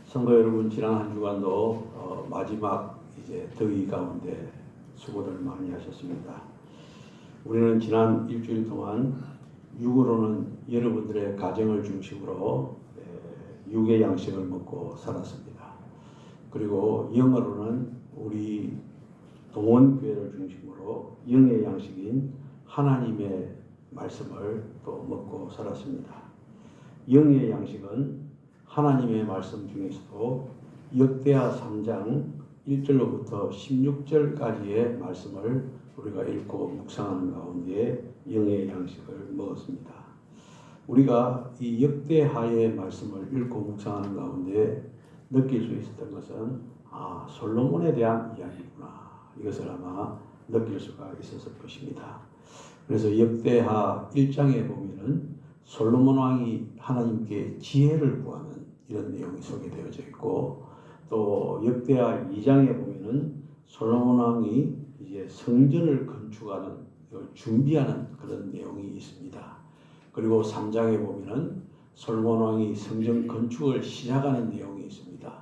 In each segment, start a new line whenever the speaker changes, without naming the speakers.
성도 여러분, 지난 한 주간도 마지막 이제 더위 가운데 수고들 많이 하셨습니다. 우리는 지난 일주일 동안 육으로는 여러분들의 가정을 중심으로 육의 양식을 먹고 살았습니다. 그리고 영어로는 우리 동원교회를 중심으로 영의 양식인 하나님의 말씀을 또 먹고 살았습니다. 영의 양식은 하나님의 말씀 중에서도 역대하 3장 1절로부터 16절까지의 말씀을 우리가 읽고 묵상하는 가운데 영의 양식을 먹었습니다. 우리가 이 역대하의 말씀을 읽고 묵상하는 가운데 느낄 수 있었던 것은 솔로몬에 대한 이야기구나. 이것을 아마 느낄 수가 있었을 것입니다. 그래서 역대하 1장에 보면은 솔로몬 왕이 하나님께 지혜를 구하는 이런 내용이 소개되어져 있고, 또 역대하 2장에 보면은 솔로몬 왕이 이제 성전을 건축하는, 준비하는 그런 내용이 있습니다. 그리고 3장에 보면은 솔로몬 왕이 성전 건축을 시작하는 내용이 있습니다.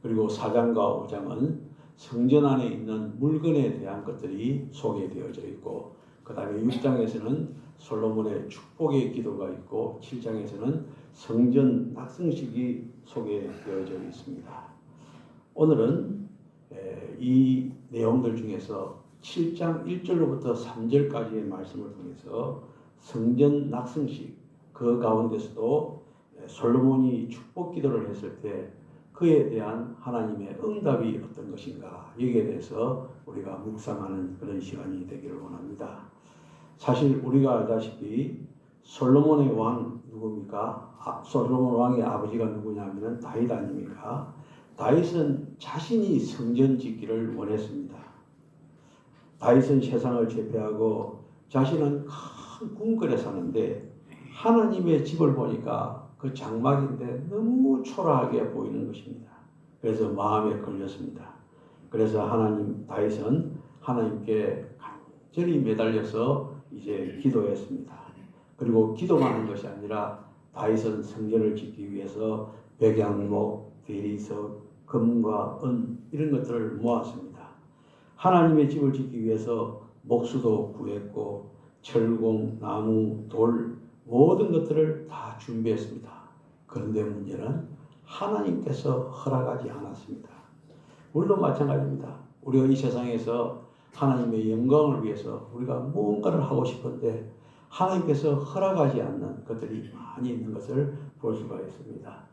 그리고 4장과 5장은 성전 안에 있는 물건에 대한 것들이 소개되어져 있고, 그 다음에 6장에서는 솔로몬의 축복의 기도가 있고, 7장에서는 성전 낙성식이 소개되어져 있습니다. 오늘은 이 내용들 중에서 7장 1절로부터 3절까지의 말씀을 통해서 성전 낙성식, 그 가운데서도 솔로몬이 축복 기도를 했을 때 그에 대한 하나님의 응답이 어떤 것인가, 여기에 대해서 우리가 묵상하는 그런 시간이 되기를 원합니다. 사실 우리가 알다시피 솔로몬의 왕 누굽니까? 솔로몬 왕의 아버지가 누구냐면 다윗 아닙니까? 다윗은 자신이 성전 짓기를 원했습니다. 다윗은 세상을 제패하고 자신은 큰 궁궐에 사는데 하나님의 집을 보니까 그 장막인데 너무 초라하게 보이는 것입니다. 그래서 마음에 걸렸습니다. 그래서 다윗은 하나님께 간절히 매달려서 이제 기도했습니다. 그리고 기도만 한 것이 아니라 다윗은 성전을 짓기 위해서 백양목, 대리석, 금과 은 이런 것들을 모았습니다. 하나님의 집을 짓기 위해서 목수도 구했고 철공, 나무, 돌 모든 것들을 다 준비했습니다. 그런데 문제는 하나님께서 허락하지 않았습니다. 우리도 마찬가지입니다. 우리가 이 세상에서 하나님의 영광을 위해서 우리가 무언가를 하고 싶은데 하나님께서 허락하지 않는 것들이 많이 있는 것을 볼 수가 있습니다.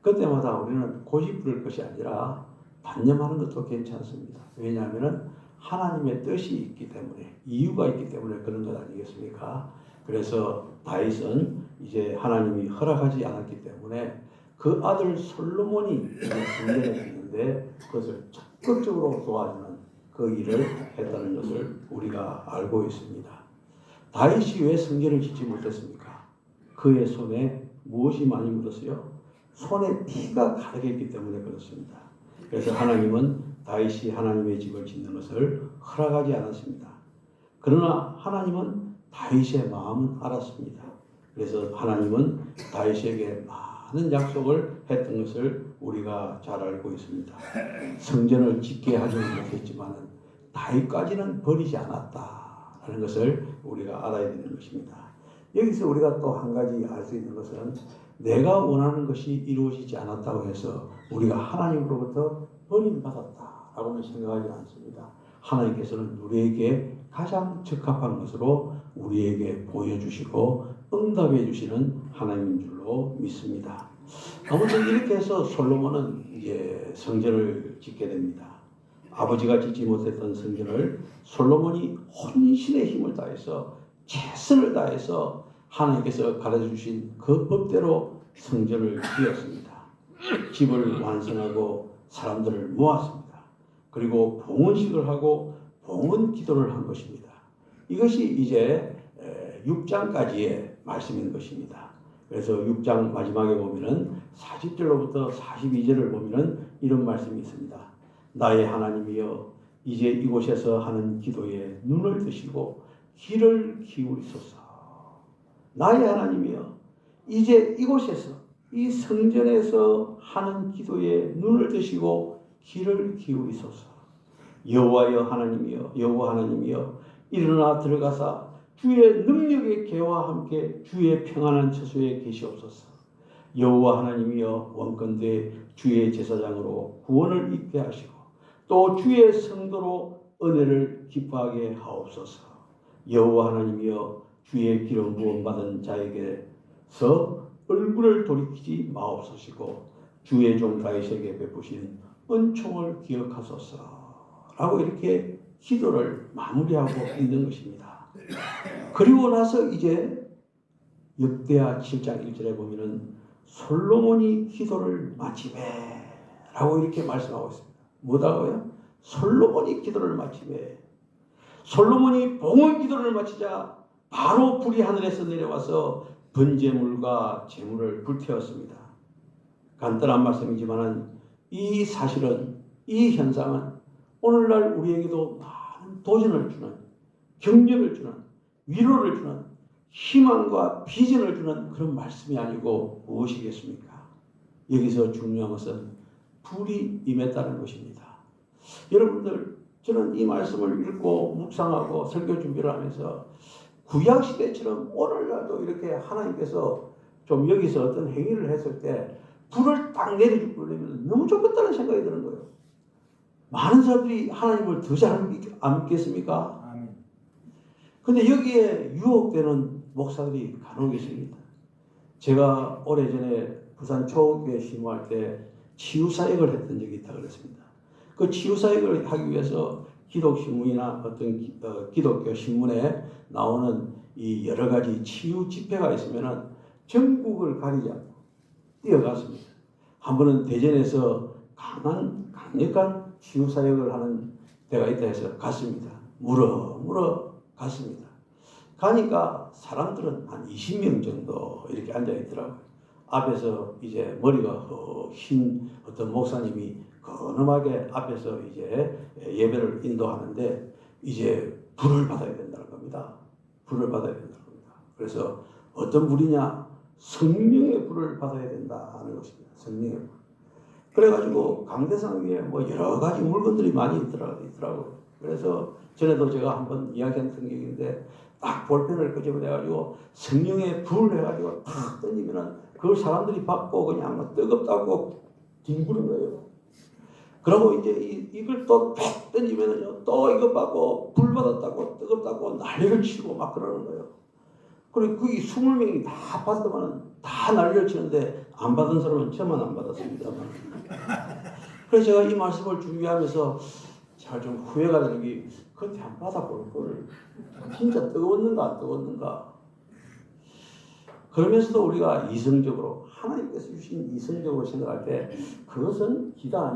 그때마다 우리는 고집 부릴 것이 아니라 단념하는 것도 괜찮습니다. 왜냐하면 하나님의 뜻이 있기 때문에, 이유가 있기 때문에 그런 것 아니겠습니까? 그래서 다윗은 이제 하나님이 허락하지 않았기 때문에 그 아들 솔로몬이 성전에 있는데 그것을 적극적으로 도와주는 그 일을 했다는 것을 우리가 알고 있습니다. 다윗이 왜 성전을 짓지 못했습니까? 그의 손에 무엇이 많이 묻었어요? 손에 피가 가득했기 때문에 그렇습니다. 그래서 하나님은 다윗이 하나님의 집을 짓는 것을 허락하지 않았습니다. 그러나 하나님은 다윗의 마음은 알았습니다. 그래서 하나님은 다윗에게 많은 약속을 했던 것을 우리가 잘 알고 있습니다. 성전을 짓게 하지는 못했지만 다윗까지는 버리지 않았다라는 것을 우리가 알아야 되는 것입니다. 여기서 우리가 또 한 가지 알 수 있는 것은 내가 원하는 것이 이루어지지 않았다고 해서 우리가 하나님으로부터 버림받았다라고는 생각하지 않습니다. 하나님께서는 우리에게 가장 적합한 것으로 우리에게 보여주시고 응답해 주시는 하나님인 줄로 믿습니다. 아무튼 이렇게 해서 솔로몬은 이제 성전을 짓게 됩니다. 아버지가 짓지 못했던 성전을 솔로몬이 혼신의 힘을 다해서 최선을 다해서 하나님께서 가르쳐주신 그 법대로 성전을 지었습니다. 집을 완성하고 사람들을 모았습니다. 그리고 봉헌식을 하고 봉헌 기도를 한 것입니다. 이것이 이제 6장까지의 말씀인 것입니다. 그래서 6장 마지막에 보면은 40절로부터 42절을 보면은 이런 말씀이 있습니다. 나의 하나님이여, 이제 이곳에서 하는 기도에 눈을 뜨시고 귀를 기울이소서. 나의 하나님이여, 이제 이곳에서 이 성전에서 하는 기도에 눈을 드시고 귀를 기울이소서. 여호와여 하나님이여, 여호와 하나님이여, 일어나 들어가사 주의 능력의 개와 함께 주의 평안한 처소에 계시옵소서. 여호와 하나님이여, 원컨대 주의 제사장으로 구원을 있게 하시고 또 주의 성도로 은혜를 기뻐하게 하옵소서. 여호와 하나님이여, 주의 기름 부음 받은 자에게서 얼굴을 돌이키지 마옵소시고 주의 종 다윗에게 베푸신 은총을 기억하소서 라고 이렇게 기도를 마무리하고 있는 것입니다. 그리고 나서 이제 역대하 7장 1절에 보면은 솔로몬이 기도를 마치매 라고 이렇게 말씀하고 있습니다. 뭐라고요? 솔로몬이 기도를 마치매. 솔로몬이 봉헌 기도를 마치자 바로 불이 하늘에서 내려와서 번제물과 제물을 불태웠습니다. 간단한 말씀이지만 이 사실은, 이 현상은 오늘날 우리에게도 많은 도전을 주는, 격려를 주는, 위로를 주는, 희망과 비전을 주는 그런 말씀이 아니고 무엇이겠습니까? 여기서 중요한 것은 불이 임했다는 것입니다. 여러분들, 저는 이 말씀을 읽고 묵상하고 설교 준비를 하면서 구약시대처럼 오늘날도 이렇게 하나님께서 좀 여기서 어떤 행위를 했을 때 불을 딱 내려주려면 너무 좋겠다는 생각이 드는 거예요. 많은 사람들이 하나님을 더 잘 안 믿겠습니까? 근데 여기에 유혹되는 목사들이 간혹 있습니다. 제가 오래전에 부산 초원교회 신무할 때 치유사역을 했던 적이 있다고 그랬습니다. 그 치유사역을 하기 위해서 기독신문이나 어떤 기독교 신문에 나오는 이 여러 가지 치유 집회가 있으면은 전국을 가리지 않고 뛰어갔습니다. 한 번은 대전에서 강력한 치유사역을 하는 데가 있다 해서 갔습니다. 물어 갔습니다. 가니까 사람들은 한 20명 정도 이렇게 앉아 있더라고요. 앞에서 이제 머리가 흰 어떤 목사님이 건엄하게 앞에서 이제 예배를 인도하는데 이제 불을 받아야 된다는 겁니다. 불을 받아야 된다는 겁니다. 그래서 어떤 불이냐? 성령의 불을 받아야 된다는 것입니다. 성령의 불. 그래가지고 강대상 위에 뭐 여러 가지 물건들이 많이 있더라고요. 그래서 전에도 제가 한번 이야기한 성경인데 딱 볼펜을 끄집어내가지고 성령의 불 해가지고 탁 던지면은 그걸 사람들이 받고 그냥 뭐 뜨겁다고 뒹구는 거예요. 그리고 이제 이걸 또 팍 던지면은요, 또 이거 받고 불 받았다고 뜨겁다고 난리를 치고 막 그러는 거예요. 그리고 거기 20명이 다 받으면 다 난리를 치는데 안 받은 사람은 저만 안 받았습니다만. 그래서 제가 이 말씀을 준비하면서 제가 좀 후회가 되는 게 그때 안 받아볼 거를 진짜 뜨거웠는가 안 뜨거웠는가. 그러면서도 우리가 이성적으로 하나님께서 주신 이성적으로 생각할 때 그것은 기가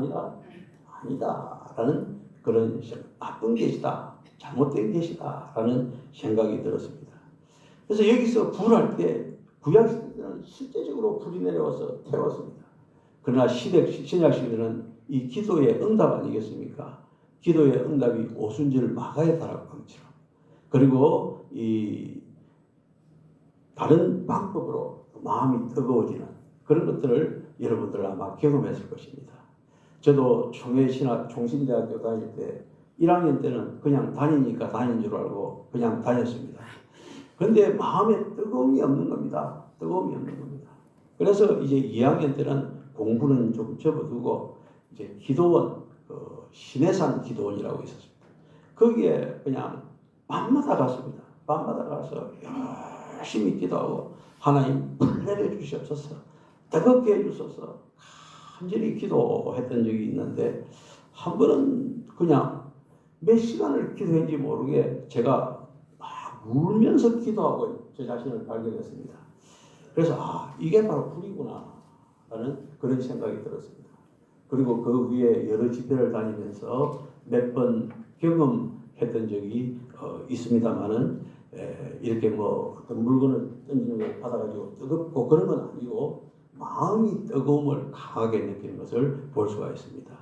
아니다라는 그런 나쁜 것이다, 잘못된 것이다 라는 생각이 들었습니다. 그래서 여기서 불할 때 구약시대는 실제적으로 불이 내려와서 태웠습니다. 그러나 신약시대는 이 기도의 응답 아니겠습니까? 기도의 응답이 오순절 마가의 다락방처럼, 그리고 이 다른 방법으로 마음이 뜨거워지는 그런 것들을 여러분들 아마 경험했을 것입니다. 저도 총신대학교 다닐 때 1학년 때는 그냥 다니니까 다닌 줄 알고 그냥 다녔습니다. 그런데 마음에 뜨거움이 없는 겁니다. 뜨거움이 없는 겁니다. 그래서 이제 2학년 때는 공부는 좀 접어두고 이제 기도원, 신해산 기도원이라고 있었습니다. 거기에 그냥 밤마다 갔습니다. 밤마다 가서 열심히 기도하고 하나님 불 내려주시옵소서, 뜨겁게 해주소서 간절히 기도했던 적이 있는데 한 번은 그냥 몇 시간을 기도했는지 모르게 제가 막 울면서 기도하고 제 자신을 발견했습니다. 그래서 이게 바로 불이구나 라는 그런 생각이 들었습니다. 그리고 그 위에 여러 집회를 다니면서 몇 번 경험했던 적이 있습니다만은 이렇게 뭐 어떤 물건을 던지는 걸 받아가지고 뜨겁고 그런 건 아니고 마음이 뜨거움을 강하게 느끼는 것을 볼 수가 있습니다.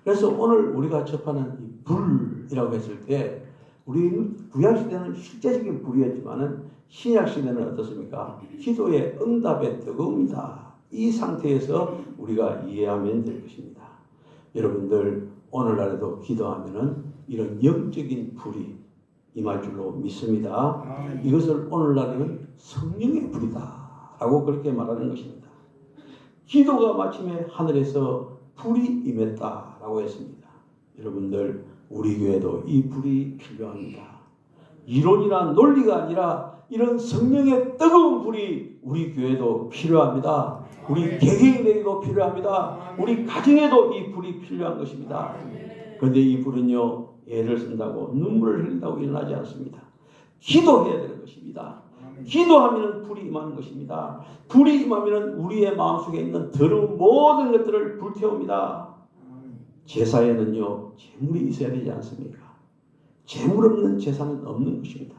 그래서 오늘 우리가 접하는 이 불이라고 했을 때 우리 구약시대는 실제적인 불이었지만은 신약시대는 어떻습니까? 기도의 응답의 뜨거움이다 이 상태에서 우리가 이해하면 될 것입니다. 여러분들 오늘날에도 기도하면은 이런 영적인 불이 임할 줄로 믿습니다. 이것을 오늘날에는 성령의 불이다 라고 그렇게 말하는 것입니다. 기도가 마침에 하늘에서 불이 임했다 라고 했습니다. 여러분들 우리 교회도 이 불이 필요합니다. 이론이나 논리가 아니라 이런 성령의 뜨거운 불이 우리 교회도 필요합니다. 우리 개개인에게도 필요합니다. 우리 가정에도 이 불이 필요한 것입니다. 그런데 이 불은요, 애를 쓴다고 눈물을 흘린다고 일어나지 않습니다. 기도해야 되는 것입니다. 기도하면 불이 임하는 것입니다. 불이 임하면 우리의 마음속에 있는 더러운 모든 것들을 불태웁니다. 제사에는요, 재물이 있어야 되지 않습니까? 재물 없는 제사는 없는 것입니다.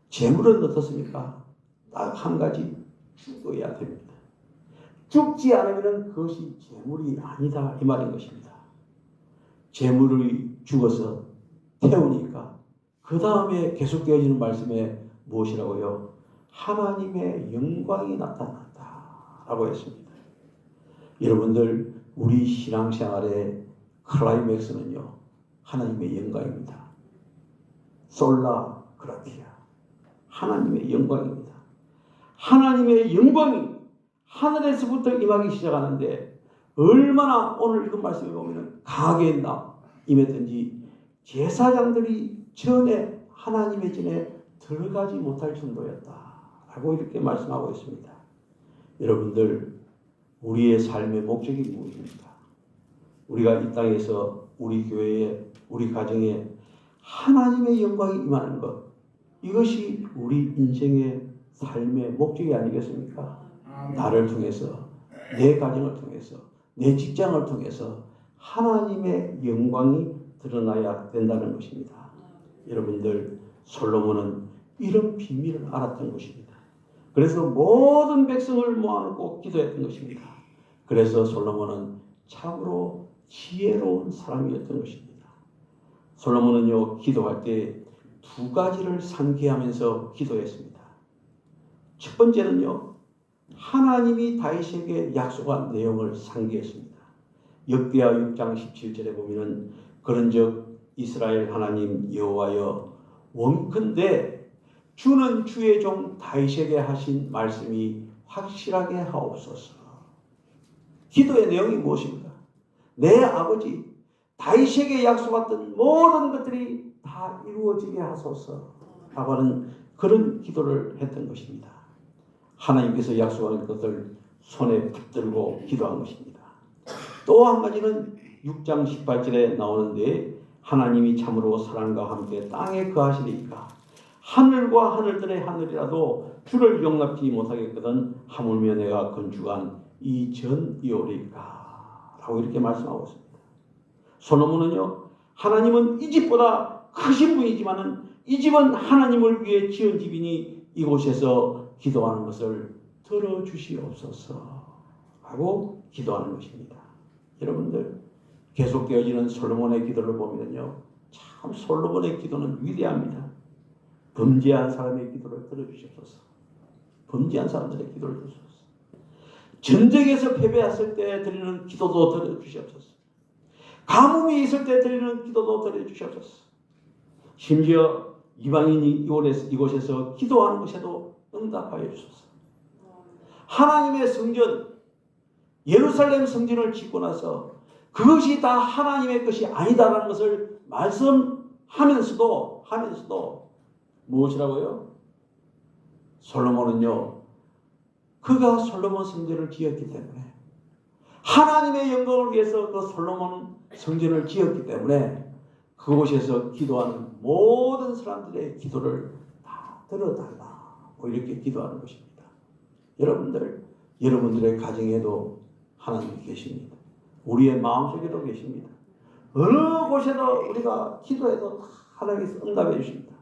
재물은 어떻습니까? 딱 한 가지, 죽어야 됩니다. 죽지 않으면 그것이 재물이 아니다 이 말인 것입니다. 재물이 죽어서 태우니까 그 다음에 계속되어지는 말씀에 무엇이라고요? 하나님의 영광이 나타났다 라고 했습니다. 여러분들 우리 신앙생활의 클라이맥스는요, 하나님의 영광입니다. 솔라 그라티아, 하나님의 영광입니다. 하나님의 영광이 하늘에서부터 임하기 시작하는데 얼마나 오늘 읽은 말씀에 보면 강하게 임했든지 제사장들이 전에 하나님의 전에 들어가지 못할 정도였다 라고 이렇게 말씀하고 있습니다. 여러분들 우리의 삶의 목적이 무엇입니까? 우리가 이 땅에서 우리 교회에 우리 가정에 하나님의 영광이 임하는 것, 이것이 우리 인생의 삶의 목적이 아니겠습니까? 나를 통해서, 내 가정을 통해서, 내 직장을 통해서 하나님의 영광이 드러나야 된다는 것입니다. 여러분들 솔로몬은 이런 비밀을 알았던 것입니다. 그래서 모든 백성을 모아놓고 기도했던 것입니다. 그래서 솔로몬은 참으로 지혜로운 사람이었던 것입니다. 솔로몬은요, 기도할 때 두 가지를 상기하면서 기도했습니다. 첫 번째는요, 하나님이 다윗에게 약속한 내용을 상기했습니다. 역대하 6장 17절에 보면은 그런즉 이스라엘 하나님 여호와여 원컨대 주는 주의 종 다윗에게 하신 말씀이 확실하게 하옵소서. 기도의 내용이 무엇입니까? 내 아버지 다윗에게 약속했던 모든 것들이 다 이루어지게 하소서 라고 하는 그런 기도를 했던 것입니다. 하나님께서 약속하는 것을 손에 붙들고 기도한 것입니다. 또 한 가지는 6장 18절에 나오는데 하나님이 참으로 사랑과 함께 땅에 거하시리이까 하늘과 하늘들의 하늘이라도 주를 용납지 못하겠거든 하물며 내가 건축한 이 전이오리까 라고 이렇게 말씀하고 있습니다. 솔로몬은요, 하나님은 이 집보다 크신 분이지만은 이 집은 하나님을 위해 지은 집이니 이곳에서 기도하는 것을 들어주시옵소서 하고 기도하는 것입니다. 여러분들 계속되어지는 솔로몬의 기도를 보면요, 참 솔로몬의 기도는 위대합니다. 범죄한 사람의 기도를 들어주시옵소서. 범죄한 사람들의 기도를 들어주시옵소서. 전쟁에서 패배했을 때 드리는 기도도 들어주시옵소서. 가뭄이 있을 때 드리는 기도도 들어주시옵소서. 심지어 이방인이 이곳에서 기도하는 것에도 응답하여 주소서. 하나님의 성전, 예루살렘 성전을 짓고 나서 그것이 다 하나님의 것이 아니다라는 것을 말씀하면서도 무엇이라고요? 솔로몬은요, 그가 솔로몬 성전을 지었기 때문에 하나님의 영광을 위해서 그 솔로몬 성전을 지었기 때문에 그곳에서 기도하는 모든 사람들의 기도를 다 들어달라 이렇게 기도하는 것입니다. 여러분들의 가정에도 하나님이 계십니다. 우리의 마음속에도 계십니다. 어느 곳에도 우리가 기도해도 다 하나님께서 응답해 주십니다.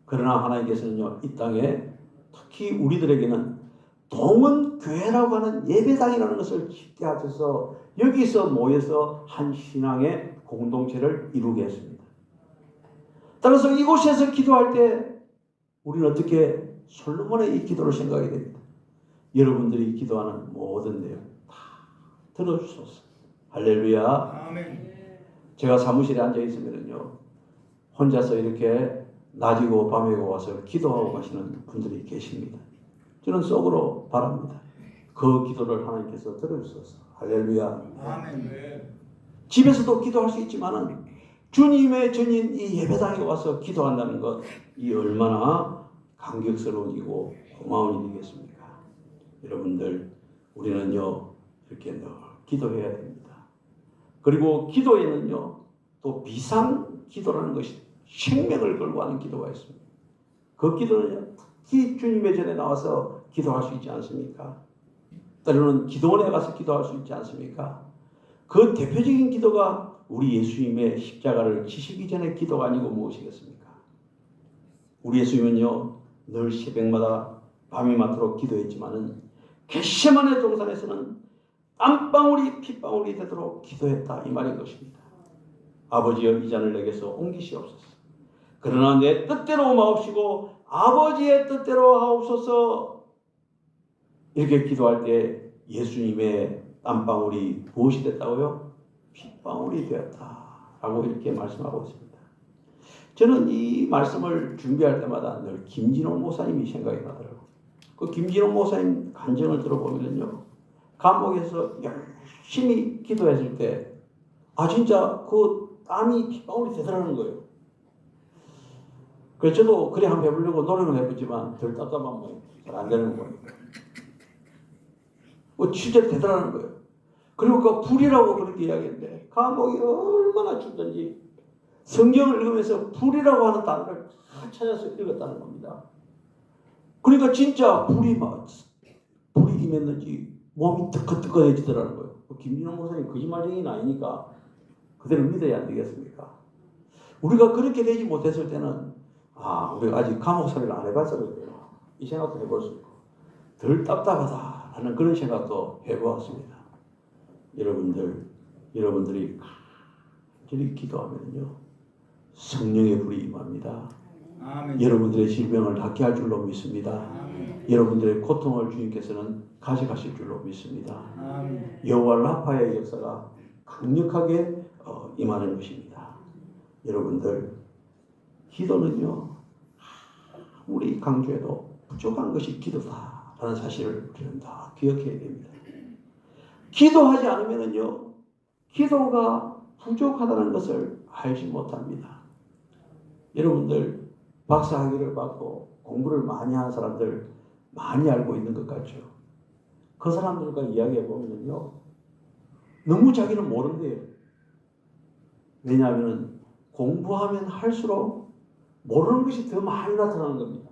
그러나 하나님께서는요, 이 땅에 특히 우리들에게는 동원교회라고 하는 예배당이라는 것을 짓게 하셔서 여기서 모여서 한 신앙의 공동체를 이루게 했습니다. 따라서 이곳에서 기도할 때 우리는 어떻게 솔로몬의 이 기도를 생각하게 됩니다. 여러분들이 기도하는 모든 내용 다 들어주소서. 할렐루야.
아멘.
제가 사무실에 앉아 있으면요, 혼자서 이렇게 낮이고 밤이고 와서 기도하고 가시는 분들이 계십니다. 저는 속으로 바랍니다. 그 기도를 하나님께서 들어주소서. 할렐루야.
아멘.
집에서도 기도할 수 있지만은 주님의 전인 이 예배당에 와서 기도한다는 것, 이 얼마나 감격스러운 일이고 고마운 일이겠습니까? 여러분들, 우리는요 이렇게 늘 기도해야 됩니다. 그리고 기도에는요 또 비상 기도라는 것이 생명을 걸고 하는 기도가 있습니다. 그 기도는요 특히 주님의 전에 나와서 기도할 수 있지 않습니까? 때로는 기도원에 가서 기도할 수 있지 않습니까? 그 대표적인 기도가 우리 예수님의 십자가를 지시기 전에 기도가 아니고 무엇이겠습니까? 우리 예수님은요 늘 새벽마다 밤이 맞도록 기도했지만은 겟세마네 동산에서는 땀방울이 핏방울이 되도록 기도했다, 이 말인 것입니다. 아버지여, 이 잔을 내게서 옮기시옵소서. 그러나 내 뜻대로 마옵시고 아버지의 뜻대로 하옵소서. 이렇게 기도할 때 예수님의 땀방울이 무엇이 됐다고요? 핏방울이 되었다라고 이렇게 말씀하고 있습니다. 저는 이 말씀을 준비할 때마다 늘 김진홍 목사님이 생각이 나더라고요. 그 김진홍 목사님 간증을 들어보면요, 감옥에서 열심히 기도했을 때 진짜 그 땀이 핏방울이 되더라는 거예요. 그래서 저도 그래 한번 해보려고 노력을 해보지만 덜 답답한 거예요. 잘 안 되는 거예요. 진짜 되더라는 거예요. 그리고 그 불이라고 그렇게 이야기했는데 감옥이 얼마나 춥든지 성경을 읽으면서 불이라고 하는 단어를 다 찾아서 읽었다는 겁니다. 그러니까 진짜 불이 임했는지 몸이 뜨끈뜨끈해지더라는 거예요. 김진홍 목사님 거짓말쟁이는 아니니까 그대로 믿어야 안 되겠습니까? 우리가 그렇게 되지 못했을 때는 우리가 아직 감옥살이를 안 해봐서 그래요. 이 생각도 해볼 수 있고 덜 답답하다라는 그런 생각도 해보았습니다. 여러분들이 간절히 기도하면요 성령의 불이 임합니다.
아멘.
여러분들의 질병을 낫게 할 줄로 믿습니다.
아멘.
여러분들의 고통을 주님께서는 가져가실 줄로 믿습니다.
아멘.
여호와 라파의 역사가 강력하게 임하는 것입니다. 여러분들, 기도는요 아무리 강조해도 부족한 것이 기도다라는 사실을 우리는 다 기억해야 됩니다. 기도하지 않으면요 기도가 부족하다는 것을 알지 못합니다. 여러분들, 박사학위를 받고 공부를 많이 한 사람들 많이 알고 있는 것 같죠. 그 사람들과 이야기해 보면요 너무 자기는 모른대요. 왜냐하면 공부하면 할수록 모르는 것이 더 많이 나타나는 겁니다.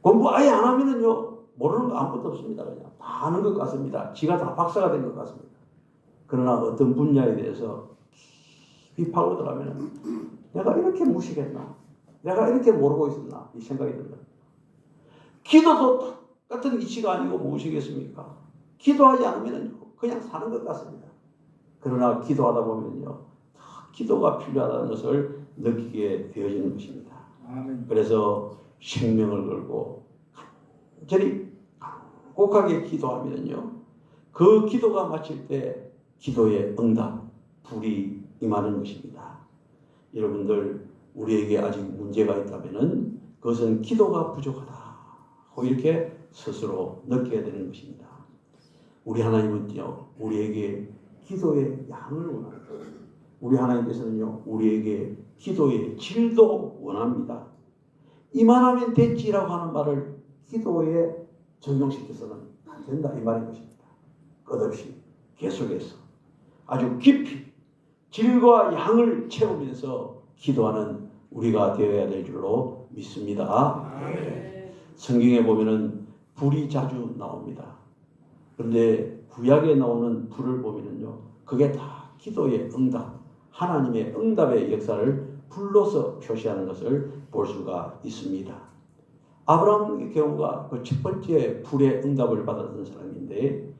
공부 아예 안 하면은요 모르는 거 아무것도 없습니다. 그냥 다 아는 것 같습니다. 지가 다 박사가 된 것 같습니다. 그러나 어떤 분야에 대해서 깊이 파고들어가면 내가 이렇게 무식했나? 내가 이렇게 모르고 있었나? 이 생각이 듭니다. 기도도 똑같은 이치가 아니고 무엇이겠습니까? 기도하지 않으면 그냥 사는 것 같습니다. 그러나 기도하다 보면요 기도가 필요하다는 것을 느끼게 되어지는 것입니다.
아멘.
그래서 생명을 걸고 간절히 꼭하게 기도하면요 그 기도가 마칠 때 기도의 응답, 불이 임하는 것입니다. 여러분들, 우리에게 아직 문제가 있다면 그것은 기도가 부족하다고 이렇게 스스로 느껴야 되는 것입니다. 우리 하나님은요 우리에게 기도의 양을 원합니다. 우리 하나님께서는요 우리에게 기도의 질도 원합니다. 이만하면 됐지라고 하는 말을 기도에 적용시켜서는 안 된다, 이 말인 것입니다. 끝없이 계속해서 아주 깊이 질과 양을 채우면서 기도하는 우리가 되어야 될 줄로 믿습니다. 성경에 보면은 불이 자주 나옵니다. 그런데 구약에 나오는 불을 보면은요 그게 다 기도의 응답, 하나님의 응답의 역사를 불로서 표시하는 것을 볼 수가 있습니다. 아브라함의 경우가 그 첫 번째 불의 응답을 받았던 사람인데,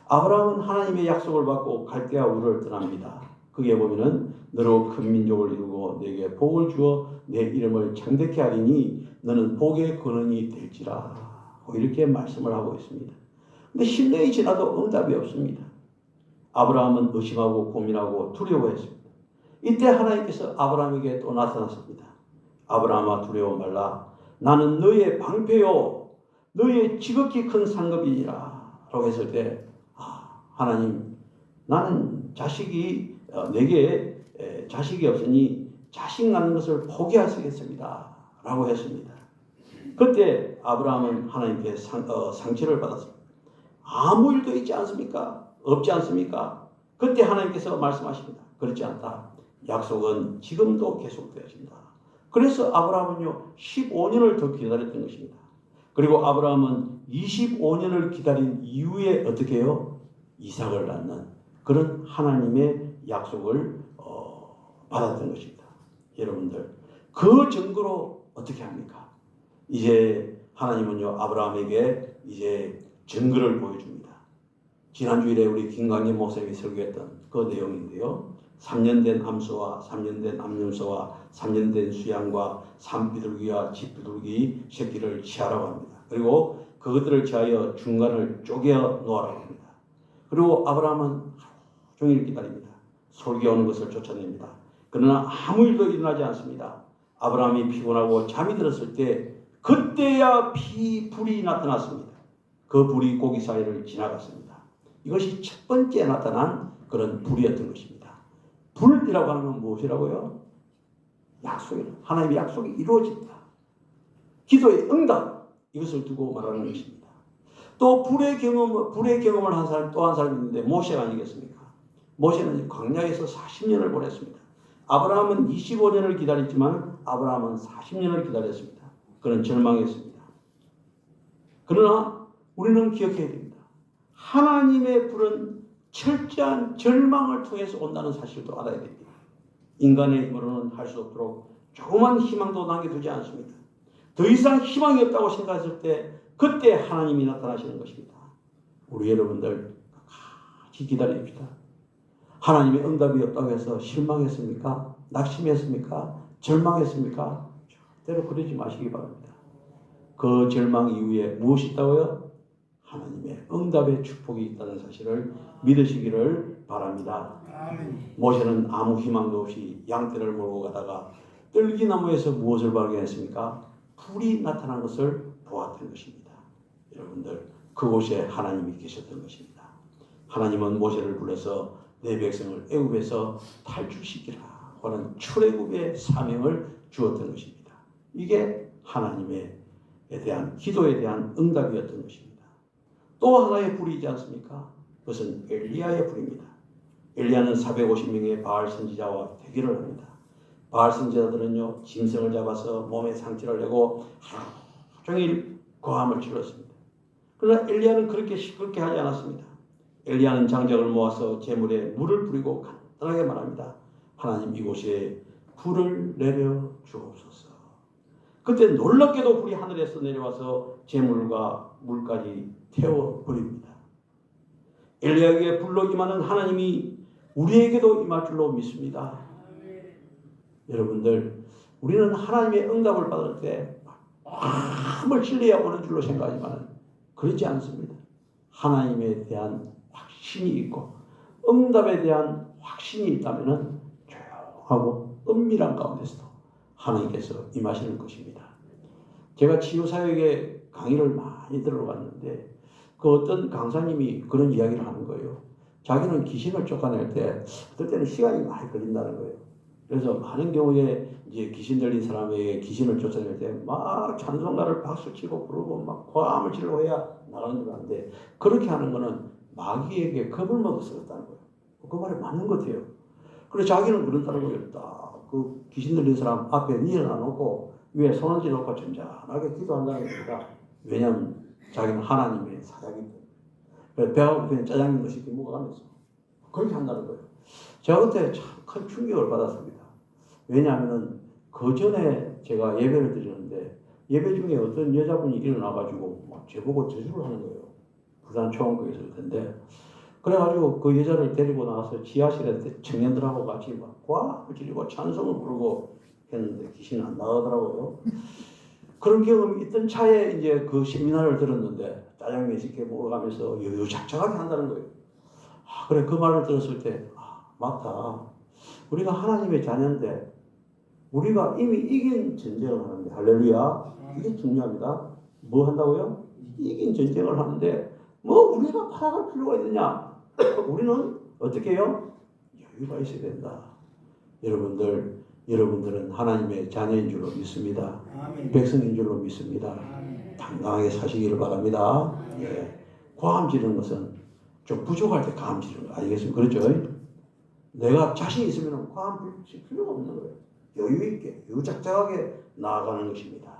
아브라함은 하나님의 약속을 받고 갈대아 우르를 떠납니다. 거기에 보면은 너로 큰 민족을 이루고 내게 복을 주어 내 이름을 창대케 하리니 너는 복의 근원이 될지라 이렇게 말씀을 하고 있습니다. 근데 10년이 지나도 응답이 없습니다. 아브라함은 의심하고 고민하고 두려워했습니다. 이때 하나님께서 아브라함에게 또 나타났습니다. 아브라함아 두려워 말라. 나는 너의 방패요 너의 지극히 큰 상급이니라 라고 했을 때 하나님 나는 내게 자식이 없으니 자식 낳는 것을 포기하시겠습니다 라고 했습니다. 그때 아브라함은 하나님께 상처를 받았습니다. 아무 일도 있지 않습니까? 없지 않습니까? 그때 하나님께서 말씀하십니다. 그렇지 않다. 약속은 지금도 계속되어진다. 그래서 아브라함은요 15년을 더 기다렸던 것입니다. 그리고 아브라함은 25년을 기다린 이후에 어떻게 해요? 이삭을 낳는 그런 하나님의 약속을 받았던 것입니다. 여러분들 그 증거로 어떻게 합니까? 이제 하나님은요 아브라함에게 이제 증거를 보여줍니다. 지난 주일에 우리 김광림 목사님이 설교했던 그 내용인데요. 3년 된 암소와 3년 된 암염소와 3년 된 수양과 산비둘기와 집비둘기 새끼를 취하라고 합니다. 그리고 그것들을 취하여 중간을 쪼개 놓으라고 합니다. 그리고 아브라함은 하루 종일 기다립니다. 솔기 오는 것을 쫓아냅니다. 그러나 아무 일도 일어나지 않습니다. 아브라함이 피곤하고 잠이 들었을 때 그때야 불이 나타났습니다. 그 불이 고기 사이를 지나갔습니다. 이것이 첫 번째 나타난 그런 불이었던 것입니다. 불이라고 하는 건 무엇이라고요? 약속이에요. 하나님의 약속이 이루어진다. 기도의 응답 이것을 두고 말하는 것입니다. 또 불의 경험을 한 사람 또 한 사람이 있는데 모세가 아니겠습니까? 모세는 광야에서 40년을 보냈습니다. 아브라함은 25년을 기다렸지만 아브라함은 40년을 기다렸습니다. 그는 절망했습니다. 그러나 우리는 기억해야 됩니다. 하나님의 불은 철저한 절망을 통해서 온다는 사실도 알아야 됩니다. 인간의 힘으로는 할 수 없도록 조그만 희망도 남겨두지 않습니다. 더 이상 희망이 없다고 생각했을 때 그때 하나님이 나타나시는 것입니다. 우리 여러분들 같이 기다립시다. 하나님의 응답이 없다고 해서 실망했습니까? 낙심했습니까? 절망했습니까? 절대로 그러지 마시기 바랍니다. 그 절망 이후에 무엇이 있다고요? 하나님의 응답의 축복이 있다는 사실을 믿으시기를 바랍니다.
아멘.
모세는 아무 희망도 없이 양떼를 몰고 가다가 뜰기나무에서 무엇을 발견했습니까? 불이 나타난 것을 보았던 것입니다. 여러분들 그곳에 하나님이 계셨던 것입니다. 하나님은 모세를 불러서 내 백성을 애굽에서 탈출시키라 하는 출애굽의 사명을 주었던 것입니다. 이게 하나님에 대한 기도에 대한 응답이었던 것입니다. 또 하나의 불이 있지 않습니까? 그것은 엘리야의 불입니다. 엘리야는 450명의 바알 선지자와 대결을 합니다. 바알 선지자들은요 짐승을 잡아서 몸에 상처를 내고 하루 종일 고함을 질렀습니다. 그러나 엘리야는 그렇게 시끄럽게 하지 않았습니다. 엘리야는 장작을 모아서 제물에 물을 뿌리고 간단하게 말합니다. 하나님 이곳에 불을 내려 주옵소서. 그때 놀랍게도 불이 하늘에서 내려와서 제물과 물까지 태워버립니다. 엘리야에게 불로 임하는 하나님이 우리에게도 임할 줄로 믿습니다. 여러분들 우리는 하나님의 응답을 받을 때 마음을 신뢰해야 오는 줄로 생각하지만 그렇지 않습니다. 하나님에 대한 확신이 있고 응답에 대한 확신이 있다면 조용하고 은밀한 가운데서도 하나님께서 임하시는 것입니다. 제가 치유사역에 강의를 많이 들어갔는데 그 어떤 강사님이 그런 이야기를 하는 거예요. 자기는 귀신을 쫓아낼 때 어떨 때는 시간이 많이 걸린다는 거예요. 그래서 많은 경우에 이제 귀신 들린 사람에게 귀신을 쫓아낼 때 막 찬송가를 박수치고 부르고 막 고함을 질러 해야 나가는 줄 아는데 그렇게 하는 거는 마귀에게 겁을 먹어서 그렇다는 거예요. 그 말이 맞는 것 같아요. 그래서 자기는 그런다는 거예요. 딱 그 귀신 들린 사람 앞에 일어나 놓고 위에 손을 쥐놓고 점잖하게 기도한다는 겁니다. 왜냐하면 자기는 하나님의 사자기 때문에. 그래서 배가 고프면 짜장면 시키 먹어가면서 그렇게 한다는 거예요. 제가 그때 참 큰 충격을 받았습니다. 왜냐하면 그 전에 제가 예배를 드리는데 예배 중에 어떤 여자분이 일어나가지고 막 저보고 저주를 하는 거예요. 부산 초원교에서 그랬는데 그래가지고 그 여자를 데리고 나가서 지하실에 청년들하고 같이 막 고함을 지르고 찬송을 부르고 했는데 귀신이 안 나가더라고요. 그런 경험이 있던 차에 이제 그 세미나를 들었는데 짜장면 시켜 먹어가면서 유유작작하게 한다는 거예요. 그래 그 말을 들었을 때 맞다. 우리가 하나님의 자녀인데 우리가 이미 이긴 전쟁을 하는데 할렐루야. 이게 중요합니다. 뭐 한다고요? 이긴 전쟁을 하는데 뭐 우리가 팔아갈 필요가 있느냐? 우리는 어떻게 해요? 여유가 있어야 된다. 여러분들은 하나님의 자녀인 줄로 믿습니다.
아멘.
백성인 줄로 믿습니다.
아멘.
당당하게 사시기를 바랍니다. 예. 고함 지르는 것은 좀 부족할 때 고함 지르는 거 아니겠습니까? 그렇죠? 내가 자신 있으면 고함 지를 필요가 없는 거예요. 여유 있게 유작작하게 나아가는 것입니다.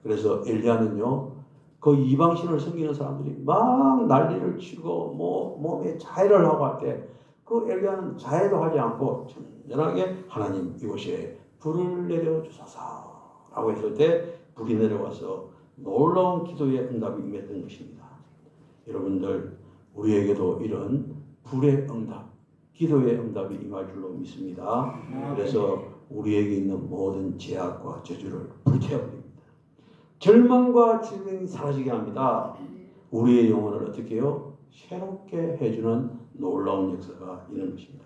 그래서 엘리야는요, 그 이방신을 섬기는 사람들이 막 난리를 치고 뭐 몸에 자해를 하고 할 때 그 엘리야는 자해도 하지 않고 전전하게 하나님 이곳에 불을 내려 주소서라고 했을 때 불이 내려와서 놀라운 기도의 응답이 임했던 것입니다. 여러분들 우리에게도 이런 불의 응답, 기도의 응답이 임할 줄로 믿습니다. 그래서 우리에게 있는 모든 제약과 저주를 불태워버립니다. 절망과 질병이 사라지게 합니다. 우리의 영혼을 어떻게 해요? 새롭게 해주는 놀라운 역사가 있는 것입니다.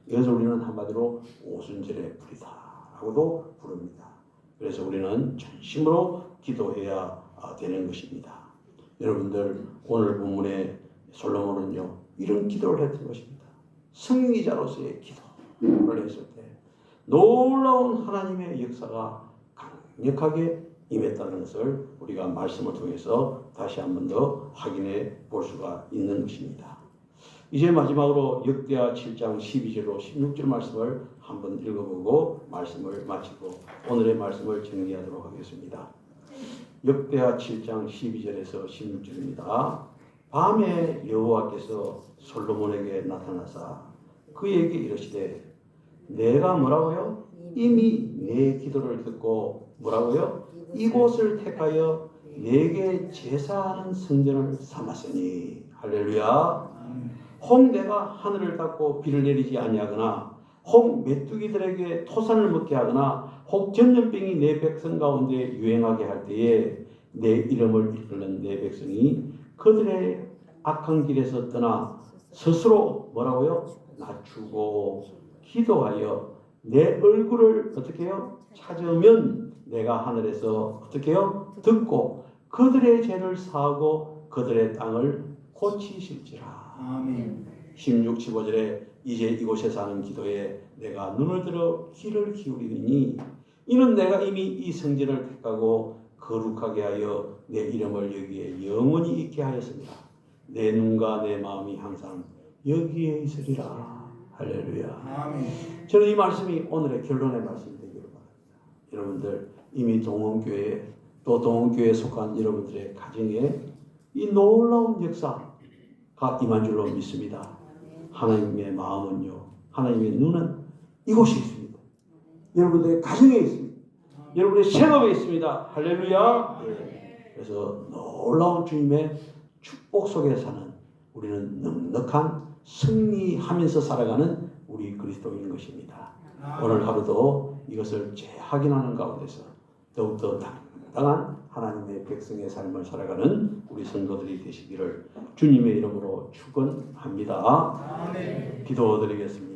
이것을 우리는 한마디로 오순절의 불이다 라고도 부릅니다. 그래서 우리는 전심으로 기도해야 되는 것입니다. 여러분들 오늘 본문의 솔로몬은요 이런 기도를 했던 것입니다. 승리자로서의 기도를 했을 때 놀라운 하나님의 역사가 강력하게 임했다는 것을 우리가 말씀을 통해서 다시 한 번 더 확인해 볼 수가 있는 것입니다. 이제 마지막으로 역대하 7장 12절로 16절 말씀을 한번 읽어보고 말씀을 마치고 오늘의 말씀을 정리하도록 하겠습니다. 역대하 7장 12절에서 16절입니다. 밤에 여호와께서 솔로몬에게 나타나사 그에게 이르시되 내가 뭐라고요? 이미 내 기도를 듣고 뭐라고요? 이곳을 택하여 내게 제사하는 성전을 삼았으니 할렐루야. 혹 내가 하늘을 닫고 비를 내리지 아니하거나 혹 메뚜기들에게 토산을 먹게 하거나 혹 전염병이 내 백성 가운데 유행하게 할 때에 내 이름을 이끄는 내 백성이 그들의 악한 길에서 떠나 스스로 뭐라고요? 낮추고 기도하여 내 얼굴을 어떻게 해요? 찾으면 내가 하늘에서 어떻게 해요? 듣고 그들의 죄를 사하고 그들의 땅을 고치실지라.
아멘.
16, 15절에 이제 이곳에서 하는 기도에 내가 눈을 들어 귀를 기울이니 이는 내가 이미 이 성전을 택하고 거룩하게 하여 내 이름을 여기에 영원히 있게 하였습니다. 내 눈과 내 마음이 항상 여기에 있으리라. 할렐루야.
아멘.
저는 이 말씀이 오늘의 결론의 말씀이 되기를 바랍니다. 여러분들 이미 동원교회 또 동원교회에 속한 여러분들의 가정에 이 놀라운 역사가 임한 줄로 믿습니다. 하나님의 마음은요, 하나님의 눈은 이곳에 있습니다. 여러분들의 가정에 있습니다. 여러분의 생업에 있습니다. 할렐루야. 네. 그래서 놀라운 주님의 축복 속에 사는 우리는 넉넉한 승리하면서 살아가는 우리 그리스도인 것입니다. 오늘 하루도 이것을 재확인하는 가운데서 더욱더 당당한 하나님의 백성의 삶을 살아가는 우리 성도들이 되시기를 주님의 이름으로 축원합니다.
아멘.
기도드리겠습니다.